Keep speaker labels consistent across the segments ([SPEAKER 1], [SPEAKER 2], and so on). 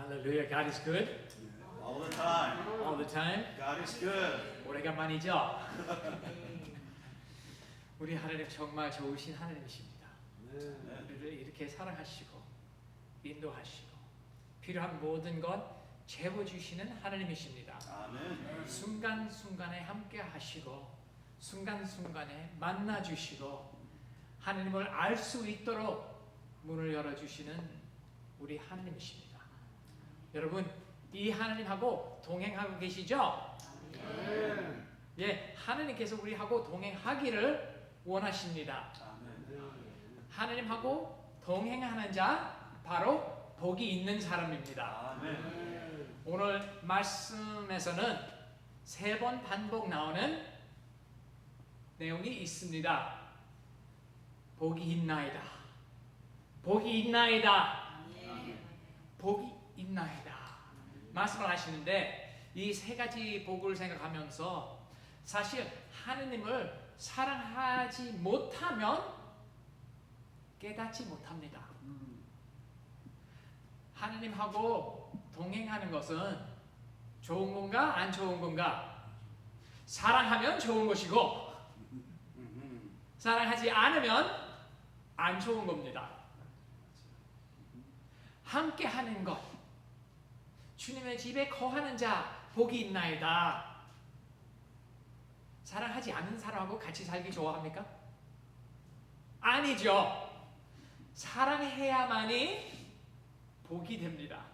[SPEAKER 1] Hallelujah. God is good
[SPEAKER 2] All the time.
[SPEAKER 1] all the time.
[SPEAKER 2] God is good.
[SPEAKER 1] 오래간만이죠? 우리 하나님 정말 좋으신 하나님이십니다. 우리를 이렇게 사랑하시고 인도하시고 필요한 모든 것 채워주시는 하나님이십니다.
[SPEAKER 2] 아멘.
[SPEAKER 1] 순간순간에 함께 하시고 순간순간에 만나주시고 하나님을 알 수 있도록 문을 열어주시는 우리 하나님이십니다. 여러분, 이 하나님하고 동행하고 계시죠? 예, 하나님께서 우리하고 동행하기를 원하십니다. 하나님하고 동행하는 자 바로 복이 있는 사람입니다.
[SPEAKER 2] 아멘.
[SPEAKER 1] 오늘 말씀에서는 3번 반복 나오는 내용이 있습니다. 복이 있나이다. 복이 있나이다. 복이 있나이다. 말씀을 하시는데 이 3가지 복을 생각하면서 사실 하느님을 사랑하지 못하면 깨닫지 못합니다. 하느님하고 동행하는 것은 좋은 건가 안 좋은 건가? 사랑하면 좋은 것이고 사랑하지 않으면 안 좋은 겁니다. 함께 하는 것, 주님의 집에 거하는 자 복이 있나이다. 사랑하지 않는 사람하고 같이 살기 좋아합니까? 아니죠. 사랑해야만이 복이 됩니다.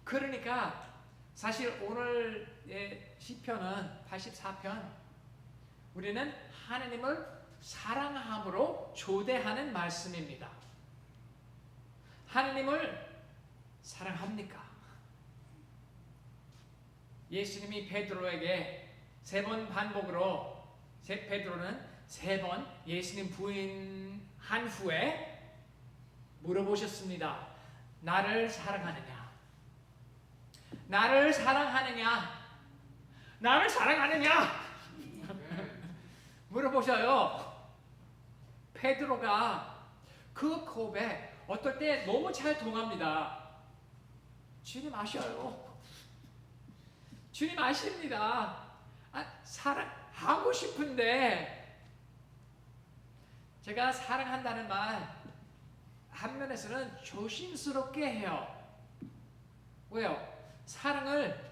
[SPEAKER 1] 그러니까 사실 오늘의 시편은 84편 우리는 하나님을 사랑함으로 초대하는 말씀입니다. 하나님을 사랑합니까? 예수님이 베드로에게 3번 반복으로 베드로는 3번 예수님 부인한 후에 물어보셨습니다. 나를 사랑하느냐? 나를 사랑하느냐? 나를 사랑하느냐? 물어보셔요. 베드로가 그 고백 어떨 때 너무 잘 통합니다. 주님 아셔요. 주님 아십니다. 사랑하고 싶은데 제가 사랑한다는 말 한 면에서는 조심스럽게 해요. 왜요? 사랑을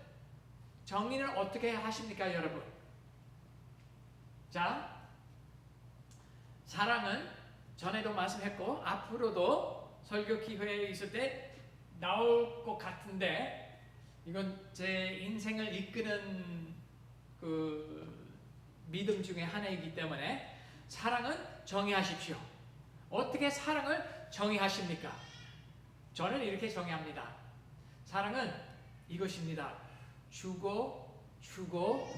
[SPEAKER 1] 정의를 어떻게 하십니까, 여러분? 자, 사랑은 전에도 말씀했고 앞으로도 설교 기회에 있을 때 나올 것 같은데 이건 제 인생을 이끄는 그 믿음 중에 하나이기 때문에 사랑은 정의하십시오. 어떻게 사랑을 정의하십니까? 저는 이렇게 정의합니다. 사랑은 이것입니다. 주고 주고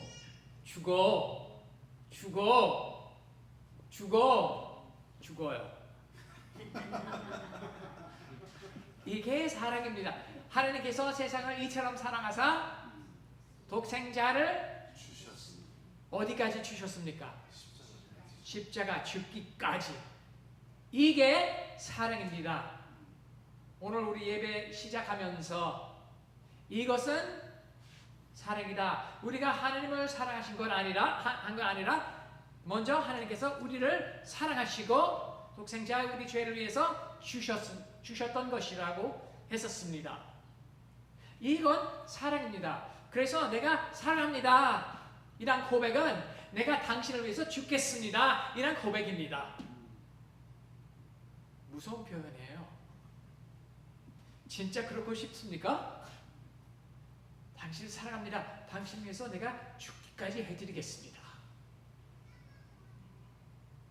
[SPEAKER 1] 주고 주고 주고 죽어요. 이게 사랑입니다. 하나님께서 세상을 이처럼 사랑하사 독생자를
[SPEAKER 2] 주셨습니다.
[SPEAKER 1] 어디까지 주셨습니까? 십자가 죽기까지. 이게 사랑입니다. 오늘 우리 예배 시작하면서 이것은 사랑이다. 우리가 하나님을 사랑하신 건 아니라 한 건 아니라 먼저 하나님께서 우리를 사랑하시고 독생자 우리 죄를 위해서 주셨던 것이라고 했었습니다. 이건 사랑입니다. 그래서 내가 사랑합니다. 이란 고백은 내가 당신을 위해서 죽겠습니다. 이란 고백입니다. 무서운 표현이에요. 진짜 그렇고 싶습니까? 당신을 사랑합니다. 당신을 위해서 내가 죽기까지 해드리겠습니다.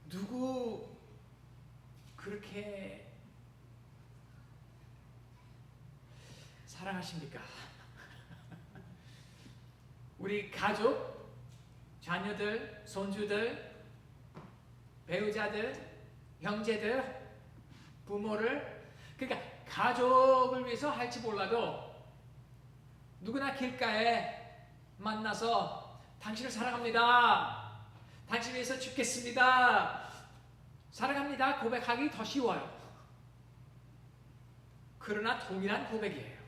[SPEAKER 1] 누구 그렇게 사랑하십니까? 우리 가족, 자녀들, 손주들, 배우자들, 형제들, 부모를 그러니까 가족을 위해서 할지 몰라도 누구나 길가에 만나서 당신을 사랑합니다. 당신을 위해서 죽겠습니다. 사랑합니다. 고백하기 더 쉬워요. 그러나 동일한 고백이에요.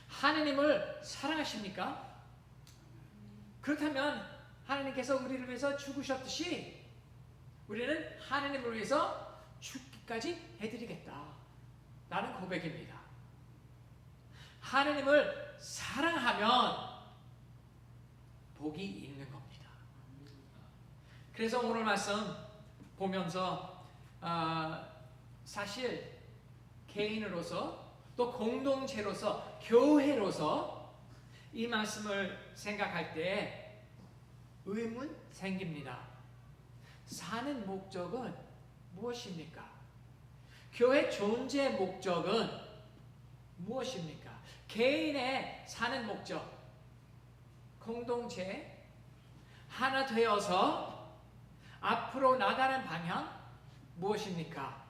[SPEAKER 1] 하느님을 사랑하십니까? 그렇다면 하나님께서 우리를 위해서 죽으셨듯이 우리는 하나님을 위해서 죽기까지 해드리겠다 라는 고백입니다. 하나님을 사랑하면 복이 있는 겁니다. 그래서 오늘 말씀 보면서 사실 개인으로서 또 공동체로서 교회로서 이 말씀을 생각할 때 의문 생깁니다. 사는 목적은 무엇입니까? 교회 존재 목적은 무엇입니까? 개인의 사는 목적, 공동체 하나 되어서 앞으로 나가는 방향 무엇입니까?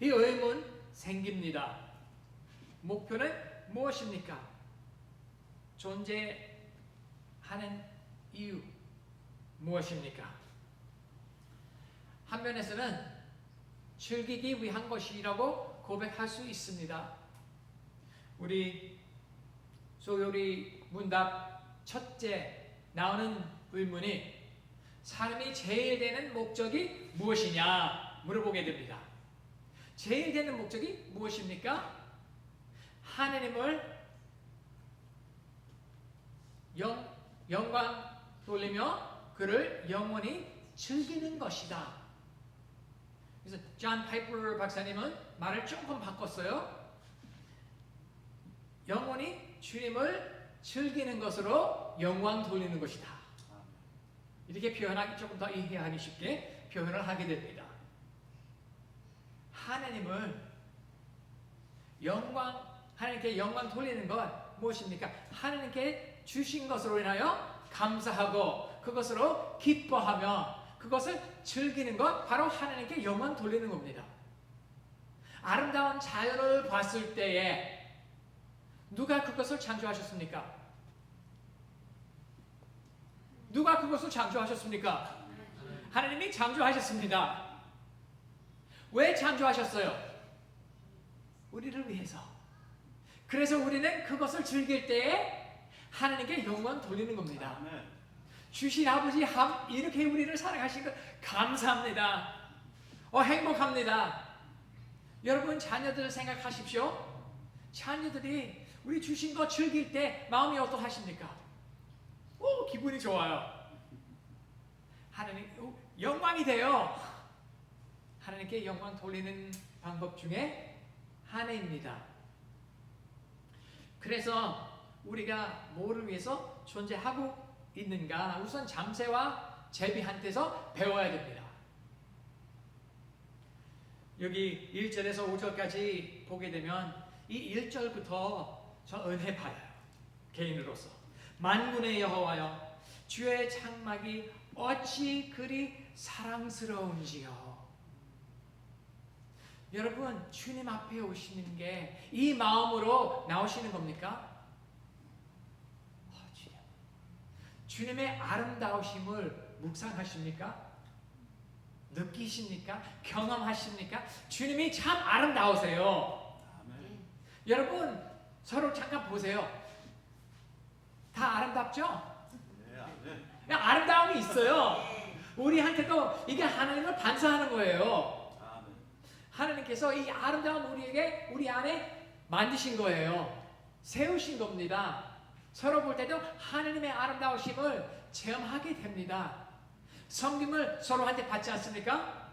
[SPEAKER 1] 이 의문 생깁니다. 목표는 무엇입니까? 존재하는 이유 무엇입니까? 한 면에서는 즐기기 위한 것이라고 고백할 수 있습니다. 우리 소요리 문답 첫째 나오는 의문이 삶이 제일 되는 목적이 무엇이냐 물어보게 됩니다. 제일 되는 목적이 무엇입니까? 하나님을 영광 돌리며 그를 영원히 즐기는 것이다. 그래서 존 파이퍼 박사님은 말을 조금 바꿨어요. 영원히 주님을 즐기는 것으로 영광 돌리는 것이다. 이렇게 표현하기 조금 더 이해하기 쉽게 표현을 하게 됩니다. 하나님께 영광 돌리는 것 무엇입니까? 하나님께 주신 것으로 인하여 감사하고 그것으로 기뻐하며 그것을 즐기는 것 바로 하나님께 영광 돌리는 겁니다. 아름다운 자연을 봤을 때에 누가 그것을 창조하셨습니까? 누가 그것을 창조하셨습니까? 하나님이 창조하셨습니다. 왜 창조하셨어요? 우리를 위해서. 그래서 우리는 그것을 즐길 때에 하나님께 영광 돌리는 겁니다. 주신 아버지 이렇게 우리를 사랑하신 것 감사합니다. 행복합니다. 여러분 자녀들 생각하십시오. 자녀들이 우리 주신 거 즐길 때 마음이 어떠하십니까? 기분이 좋아요. 하나님 영광이 돼요. 하나님께 영광 돌리는 방법 중에 하나입니다. 그래서 우리가 뭐를 위해서 존재하고 있는가 우선 잠세와 제비한테서 배워야 됩니다. 여기 1절에서 5절까지 보게 되면 이 1절부터 저 은혜 받아요. 개인으로서 만군의 여호와여 주의 장막이 어찌 그리 사랑스러운지요. 여러분 주님 앞에 오시는 게 이 마음으로 나오시는 겁니까? 주님의 아름다우심을 묵상하십니까? 느끼십니까? 경험하십니까? 주님이 참 아름다우세요.
[SPEAKER 2] 아멘.
[SPEAKER 1] 여러분 서로 잠깐 보세요. 다 아름답죠?
[SPEAKER 2] 네, 아멘.
[SPEAKER 1] 그냥 아름다움이 있어요. 우리한테도 이게 하나님을 반사하는 거예요.
[SPEAKER 2] 아멘.
[SPEAKER 1] 하나님께서 이 아름다움 우리 안에 만드신 거예요. 세우신 겁니다. 서로 볼 때도 하나님의 아름다우심을 체험하게 됩니다. 섬김을 서로한테 받지 않습니까?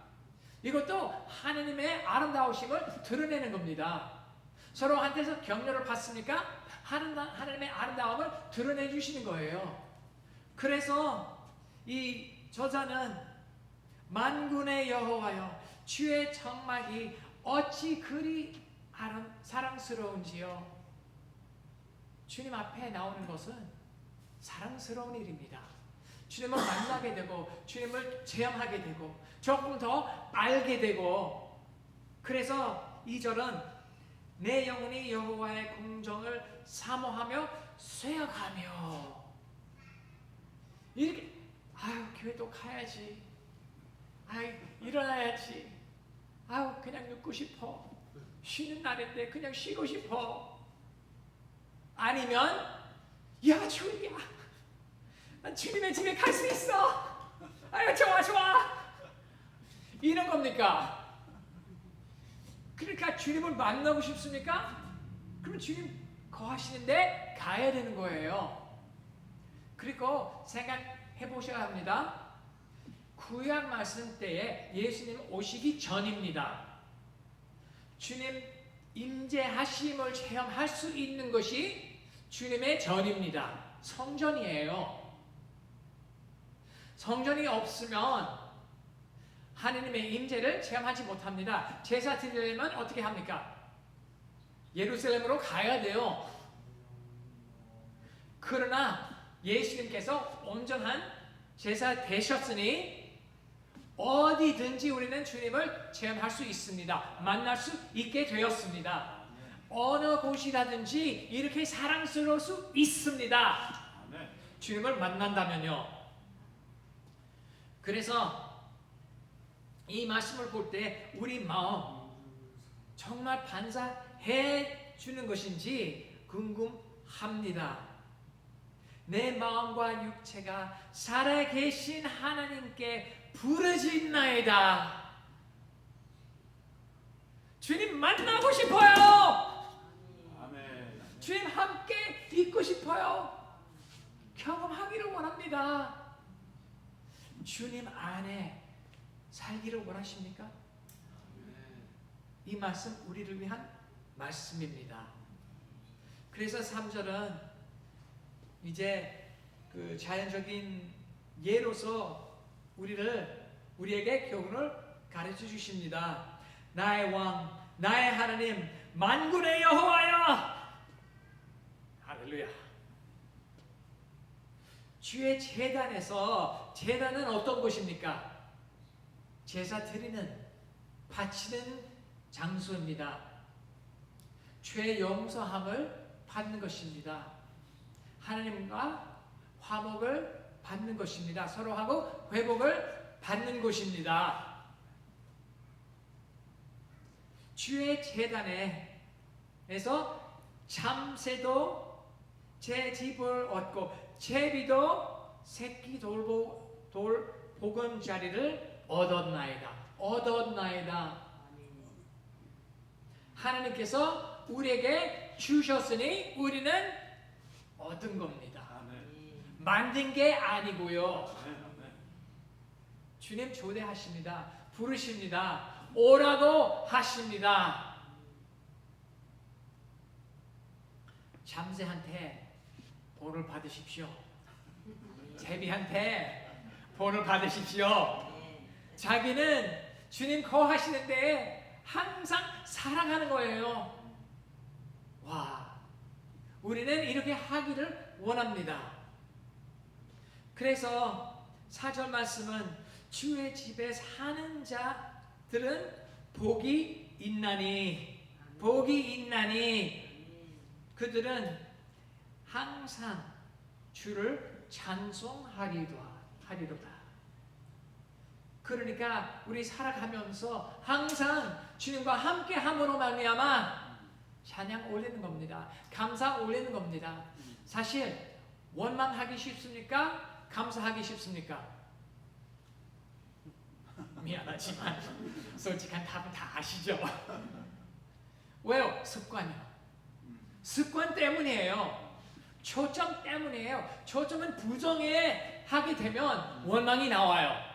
[SPEAKER 1] 이것도 하나님의 아름다우심을 드러내는 겁니다. 서로한테서 격려를 받습니까? 하나님의 아름다움을 드러내 주시는 거예요. 그래서 이 저자는 만군의 여호와여 주의 장막이 어찌 그리 사랑스러운지요. 주님 앞에 나오는 것은 사랑스러운 일입니다. 주님을 만나게 되고 주님을 체험하게 되고 조금 더 알게 되고 그래서 2절은 내 영혼이 여호와의 공정을 사모하며 쇠어가며 이렇게 교회 또 가야지 일어나야지 아우 그냥 눕고 싶어. 쉬는 날인데 그냥 쉬고 싶어. 아니면 야 주님이야, 난 주님의 집에 갈 수 있어. 아유 좋아 좋아. 이런 겁니까? 그러니까 주님을 만나고 싶습니까? 그럼 주님 거하시는데 가야 되는 거예요. 그리고 생각해 보셔야 합니다. 구약 말씀 때에 예수님 오시기 전입니다. 주님 임재하심을 체험할 수 있는 것이 주님의 전입니다. 성전이에요. 성전이 없으면 하느님의 임재를 체험하지 못합니다. 제사 드리려면 어떻게 합니까? 예루살렘으로 가야 돼요. 그러나 예수님께서 온전한 제사 되셨으니 어디든지 우리는 주님을 체험할 수 있습니다. 만날 수 있게 되었습니다. 어느 곳이라든지 이렇게 사랑스러울 수 있습니다. 주님을 만난다면요. 그래서 이 말씀을 볼 때 우리 마음 정말 반사해 주는 것인지 궁금합니다. 내 마음과 육체가 살아계신 하나님께 부르짖나이다. 주님 만나고 싶어요.
[SPEAKER 2] 아멘.
[SPEAKER 1] 주님 함께 있고 싶어요. 경험하기를 원합니다. 주님 안에 살기를 원하십니까? 이 말씀 우리를 위한 말씀입니다. 그래서 3절은 이제 그 자연적인 예로서 우리에게 교훈을 가르쳐 주십니다. 나의 왕, 나의 하나님, 만군의 여호와여. 할렐루야. 주의 제단에서, 제단은 어떤 곳입니까? 제사 드리는, 바치는 장소입니다. 죄 용서함을 받는 것입니다. 하나님과 화목을 받는 것입니다. 서로하고 회복을 받는 곳입니다. 주의 제단에서 참새도 제 집을 얻고 제비도 새끼 돌보금자리를 얻었나이다. 하나님께서 우리에게 주셨으니 우리는 얻은 겁니다. 만든 게 아니고요. 주님 초대하십니다. 부르십니다. 오라고 하십니다. 참새한테 본을 받으십시오. 제비한테 본을 받으십시오. 자기는 주님 거하시는데 항상 사랑하는 거예요. 와, 우리는 이렇게 하기를 원합니다. 그래서 4절 말씀은 주의 집에 사는 자들은 복이 있나니 그들은 항상 주를 찬송하리로다. 그러니까 우리 살아가면서 항상 주님과 함께 함으로 말미암아 찬양 올리는 겁니다. 감사 올리는 겁니다. 사실 원망하기 쉽습니까? 감사하기 쉽습니까? 미안하지만 솔직한 답은 다 아시죠? 왜요? 습관이요. 습관 때문이에요. 초점 때문이에요. 초점은 부정에 하게 되면 원망이 나와요.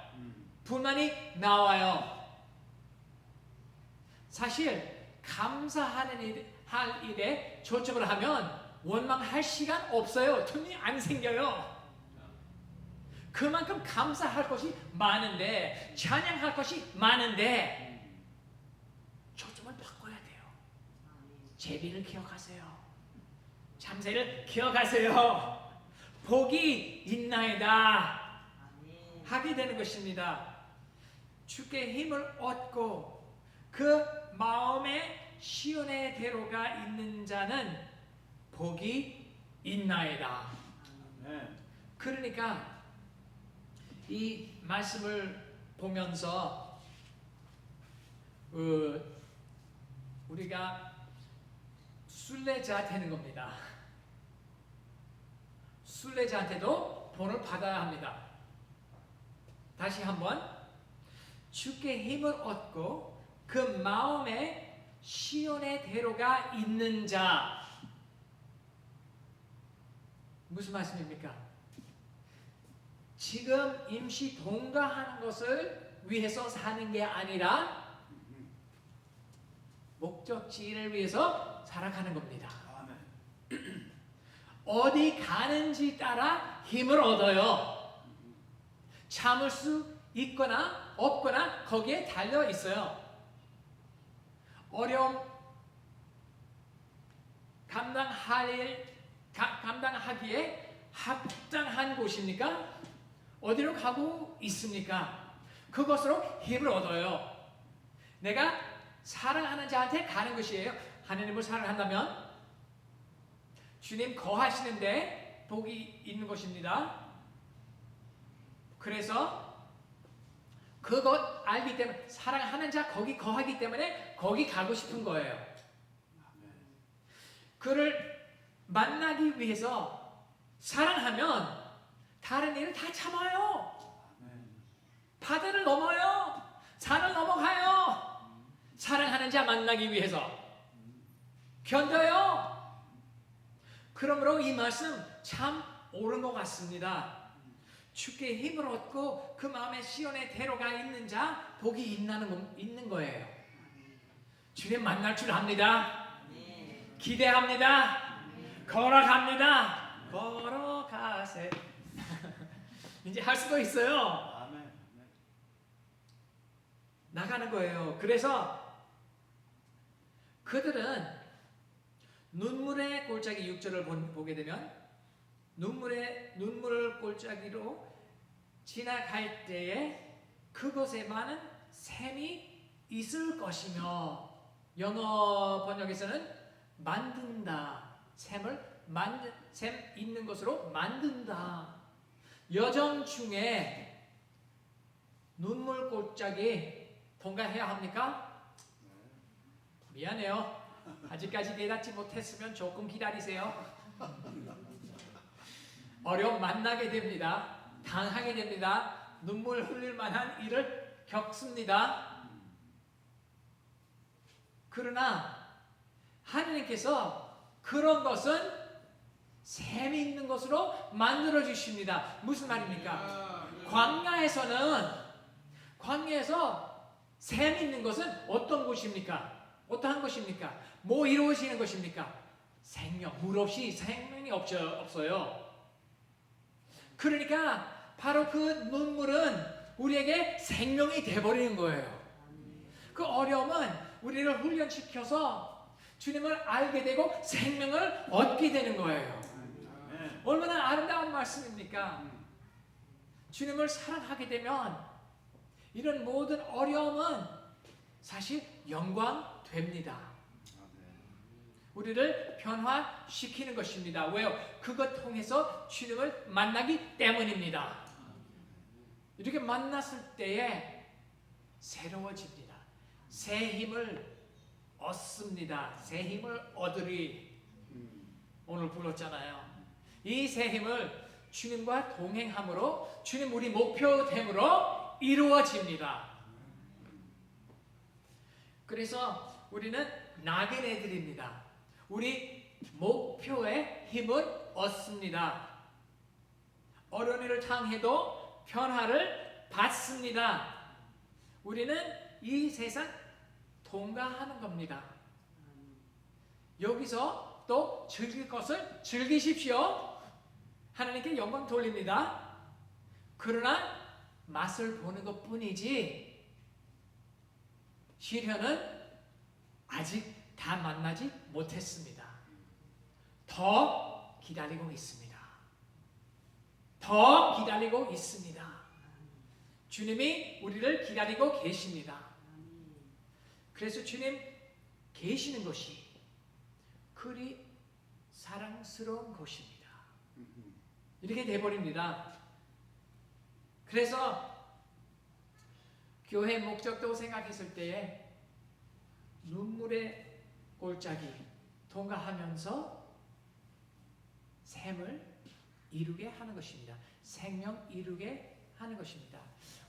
[SPEAKER 1] 불만이 나와요. 사실 감사하는 할 일에 초점을 하면 원망할 시간 없어요. 틈이 안 생겨요. 그만큼 감사할 것이 많은데, 찬양할 것이 많은데 초점을 바꿔야 돼요. 제비를 기억하세요. 참새를 기억하세요. 복이 있나이다 하게 되는 것입니다. 주께 힘을 얻고 그 마음에 시온의 대로가 있는 자는 복이 있나이다. 그러니까 이 말씀을 보면서 우리가 순례자 되는 겁니다. 순례자한테도 본을 받아야 합니다. 다시 한번 주께 힘을 얻고 그 마음에 시온의 대로가 있는 자. 무슨 말씀입니까? 지금 임시 동거하는 것을 위해서 사는 게 아니라 목적지를 위해서 살아가는 겁니다.
[SPEAKER 2] 아멘.
[SPEAKER 1] 어디 가는지 따라 힘을 얻어요. 참을 수 있거나 없거나 거기에 달려 있어요. 어려움 감당하기에 합당한 곳입니까? 어디로 가고 있습니까? 그것으로 힘을 얻어요. 내가 사랑하는 자한테 가는 것이에요. 하나님을 사랑한다면 주님 거하시는데 복이 있는 것입니다. 그래서 그것 알기 때문에 사랑하는 자 거기 거하기 때문에 거기 가고 싶은 거예요. 그를 만나기 위해서 사랑하면 다른 일을 다 참아요. 바다를 넘어요. 산을 넘어가요. 사랑하는 자 만나기 위해서 견뎌요. 그러므로 이 말씀 참 옳은 것 같습니다. 주께 힘을 얻고 그 마음에 시온의 대로가 있는 자 복이 있는 거예요. 주님 만날 줄 압니다. 기대합니다. 걸어갑니다. 걸어가세. 이제 할 수도 있어요.
[SPEAKER 2] 아멘.
[SPEAKER 1] 나가는 거예요. 그래서 그들은 눈물의 골짜기 6절을 보게 되면 눈물 골짜기로 지나갈 때에 그곳에 많은 샘이 있을 것이며, 영어 번역에서는 만든다. 샘 있는 것으로 만든다. 여정 중에 눈물 골짜기 통과해야 합니까? 미안해요. 아직까지 깨닫지 못했으면 조금 기다리세요. 어려움 만나게 됩니다. 당하게 됩니다. 눈물 흘릴 만한 일을 겪습니다. 그러나 하느님께서 그런 것은 샘이 있는 것으로 만들어 주십니다. 무슨 말입니까? 광야에서 샘이 있는 것은 어떤 곳입니까? 어떠한 것입니까? 뭐 이루어지는 것입니까? 생명, 물 없이 생명이 없어요. 그러니까 바로 그 눈물은 우리에게 생명이 돼버리는 거예요. 그 어려움은 우리를 훈련시켜서 주님을 알게 되고 생명을 얻게 되는 거예요. 얼마나 아름다운 말씀입니까? 주님을 사랑하게 되면 이런 모든 어려움은 사실 영광됩니다. 우리를 변화시키는 것입니다. 왜요? 그것 통해서 주님을 만나기 때문입니다. 이렇게 만났을 때에 새로워집니다. 새 힘을 얻습니다. 새 힘을 얻으리. 오늘 불렀잖아요. 이 새 힘을 주님과 동행함으로 주님 우리 목표됨으로 이루어집니다. 그래서 우리는 나그네들입니다. 우리 목표에 힘을 얻습니다. 어려운 일을 당해도 변화를 받습니다. 우리는 이 세상 통과하는 겁니다. 여기서 또 즐길 것을 즐기십시오. 하나님께 영광 돌립니다. 그러나 맛을 보는 것 뿐이지 시련은 아직 다 만나지 못했습니다. 더 기다리고 있습니다. 더 기다리고 있습니다. 주님이 우리를 기다리고 계십니다. 그래서 주님 계시는 것이 그리 사랑스러운 것입니다. 이렇게 돼버립니다. 그래서 교회 목적도 생각했을 때에 눈물의 골짜기 통과하면서 샘을 이루게 하는 것입니다. 생명 이루게 하는 것입니다.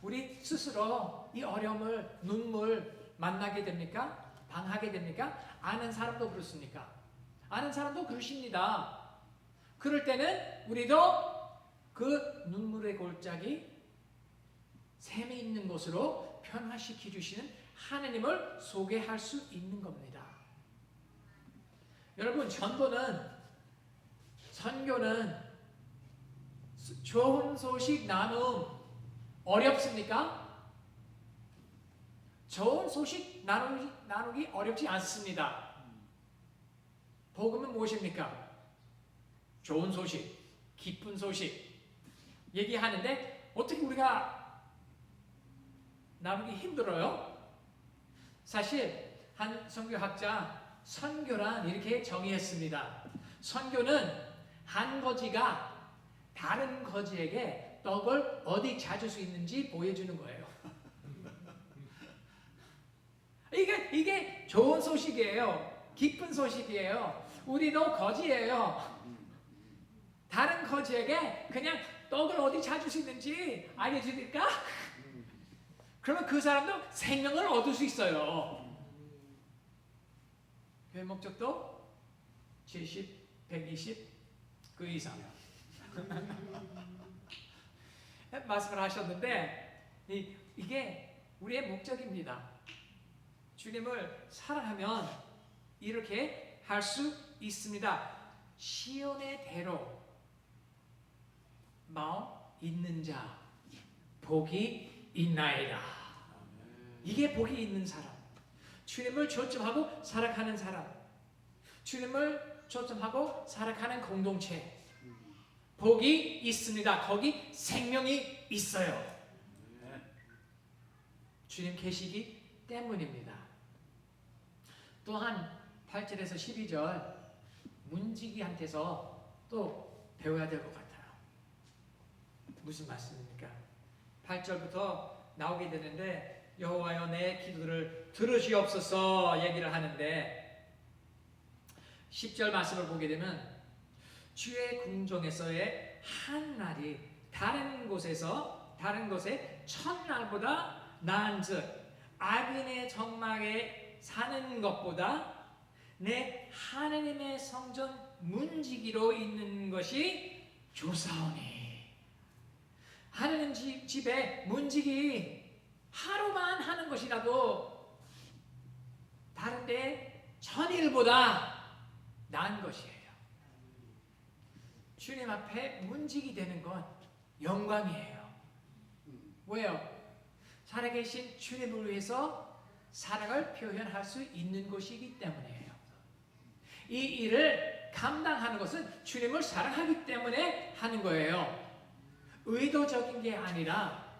[SPEAKER 1] 우리 스스로 이 어려움을, 눈물 만나게 됩니까? 당하게 됩니까? 아는 사람도 그렇습니까? 아는 사람도 그러십니다. 그럴 때는 우리도 그 눈물의 골짜기, 샘이 있는 곳으로 변화시켜 주시는 하나님을 소개할 수 있는 겁니다. 여러분, 선교는 좋은 소식 어렵습니까? 좋은 소식 나누기 어렵지 않습니다. 복음은 무엇입니까? 좋은 소식, 기쁜 소식 얘기하는데 어떻게 우리가 나누기 힘들어요? 사실 한 선교학자 선교란 이렇게 정의했습니다. 선교는 한 거지가 다른 거지에게 떡을 어디 찾을 수 있는지 보여주는 거예요. 이게 좋은 소식이에요. 기쁜 소식이에요. 우리도 거지예요. 다른 거지에게 그냥 떡을 어디 찾을 수 있는지 알려주니까 그러면 그 사람도 생명을 얻을 수 있어요. 교회 목적도 70, 120, 그 이상 말씀을 하셨는데 이게 우리의 목적입니다. 주님을 사랑하면 이렇게 할 수 있습니다. 시온의 대로 마음 있는 자 복이 있나이다. 이게 복이 있는 사람, 주님을 초점하고 살아가는 사람, 주님을 초점하고 살아가는 공동체 복이 있습니다. 거기 생명이 있어요. 주님 계시기 때문입니다. 또한 8절에서 12절 문지기한테서 또 배워야 될 것 같아요. 무슨 말씀입니까? 8절부터 나오게 되는데 여호와여 내 기도를 들으시옵소서 얘기를 하는데 10절 말씀을 보게 되면 주의 궁정에서의 한 날이 다른 곳에 첫날보다 나은즉 악인의 정막에 사는 것보다 내 하나님의 성전 문지기로 있는 것이 좋사오니. 하나님 집에 문지기 하루만 하는 것이라도 다른데 전일보다 나은 것이에요. 주님 앞에 문지기 되는 건 영광이에요. 왜요? 살아계신 주님을 위해서 사랑을 표현할 수 있는 곳이기 때문이에요. 이 일을 감당하는 것은 주님을 사랑하기 때문에 하는 거예요. 의도적인 게 아니라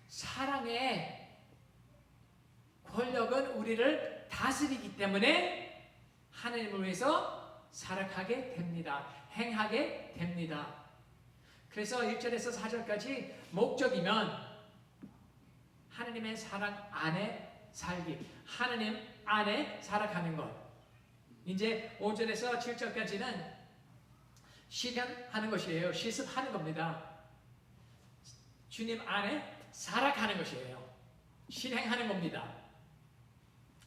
[SPEAKER 1] 사랑의 권력은 우리를 다스리기 때문에 하나님을 위해서 살아가게 됩니다. 행하게 됩니다. 그래서 1절에서 4절까지 목적이면 하나님의 사랑 안에 살기, 하나님 안에 살아가는 것. 이제 5절에서 7절까지는 실현하는 것이에요. 실습하는 겁니다. 주님 안에 살아가는 것이에요. 실행하는 겁니다.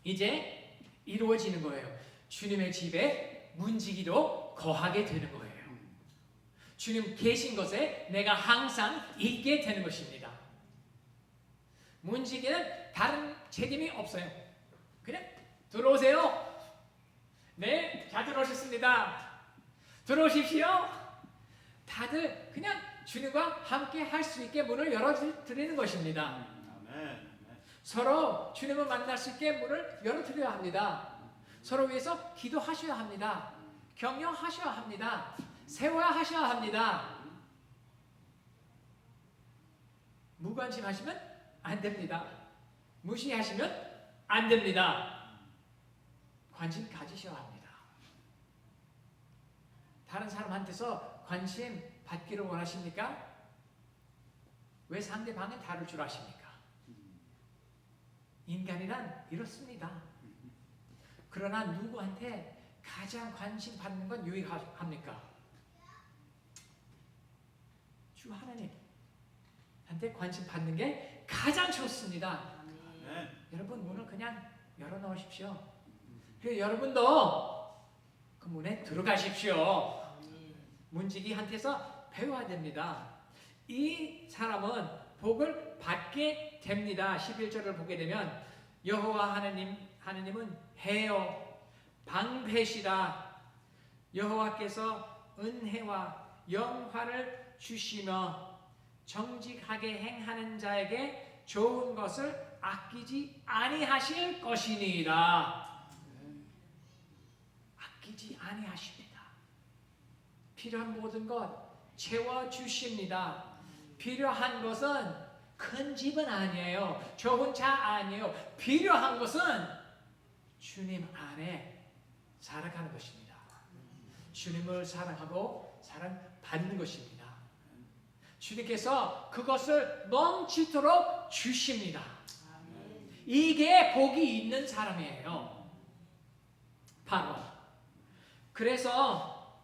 [SPEAKER 1] 이제 이루어지는 거예요. 주님의 집에 문지기로 거하게 되는 거예요. 주님 계신 곳에 내가 항상 있게 되는 것입니다. 문지기는 다른 책임이 없어요. 그냥 들어오세요. 네, 잘 들어오셨습니다. 들어오십시오. 다들 그냥 주님과 함께 할 수 있게 문을 열어드리는 것입니다. 서로 주님을 만날 수 있게 문을 열어드려야 합니다. 서로 위해서 기도하셔야 합니다. 격려하셔야 합니다. 세워야 하셔야 합니다. 무관심하시면 안 됩니다. 무시하시면 안 됩니다. 관심 가지셔야 합니다. 다른 사람한테서 관심 받기를 원하십니까? 왜 상대방은 다를 줄 아십니까? 인간이란 이렇습니다. 그러나 누구한테 가장 관심 받는 건 유익합니까? 주 하나님한테 관심 받는 게 가장 좋습니다.
[SPEAKER 2] 네.
[SPEAKER 1] 여러분 문을 그냥 열어놓으십시오. 그리고 여러분도 그 문에 들어가십시오. 문지기한테서 배워야 됩니다. 이 사람은 복을 받게 됩니다. 11절을 보게 되면 여호와 하나님은 해요 방패시라. 여호와께서 은혜와 영화를 주시며 정직하게 행하는 자에게 좋은 것을 아끼지 아니하실 것이니라. 아끼지 아니하십니다. 필요한 모든 것 채워주십니다. 필요한 것은 큰 집은 아니에요. 좋은 차 아니에요. 필요한 것은 주님 안에 살아가는 것입니다. 주님을 사랑하고 사랑받는 것입니다. 주님께서 그것을 넘치도록 주십니다. 이게 복이 있는 사람이에요. 바로 그래서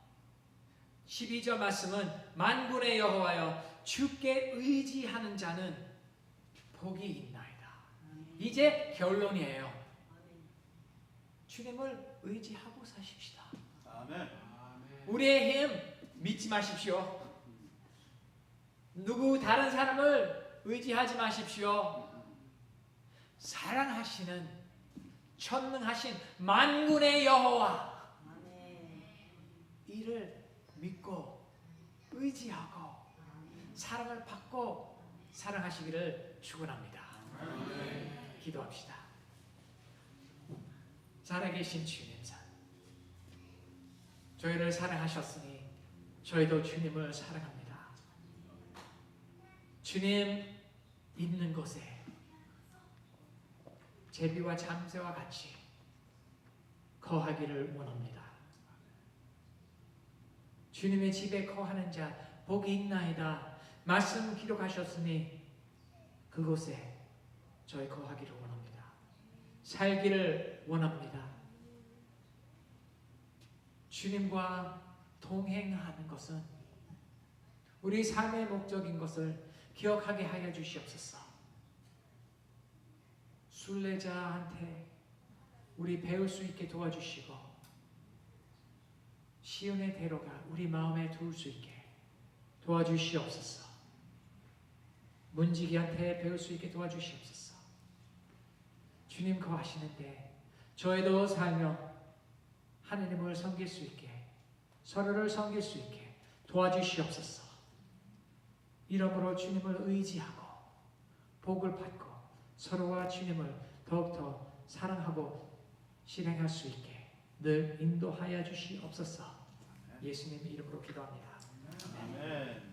[SPEAKER 1] 12절 말씀은 만군의 여호와여 주께 의지하는 자는 복이 있나이다. 이제 결론이에요. 주님을 의지하고 사십시다.
[SPEAKER 2] 아멘.
[SPEAKER 1] 우리의 힘 믿지 마십시오. 누구 다른 사람을 의지하지 마십시오. 사랑하시는 전능하신 만군의 여호와 이를 믿고 의지하고 사랑을 받고 사랑하시기를 축원합니다. 기도합시다. 살아계신 주님, 저희를 사랑하셨으니 저희도 주님을 사랑합니다. 주님 있는 곳에 제비와 잠새와 같이 거하기를 원합니다. 주님의 집에 거하는 자 복이 있나이다. 말씀 기록하셨으니 그곳에 저희 거하기를 원합니다. 살기를 원합니다. 주님과 동행하는 것은 우리 삶의 목적인 것을 기억하게 하여 주시옵소서. 순례자한테 우리 배울 수 있게 도와주시고 시온의 대로가 우리 마음에 두을 수 있게 도와주시옵소서. 문지기한테 배울 수 있게 도와주시옵소서. 주님 거하시는데 저희도 살며 하느님을 섬길 수 있게 서로를 섬길 수 있게 도와주시옵소서. 이러므로 주님을 의지하고 복을 받고 서로와 주님을 더욱더 사랑하고 실행할 수 있게 늘 인도하여 주시옵소서. 예수님 이름으로 기도합니다.
[SPEAKER 2] 아멘.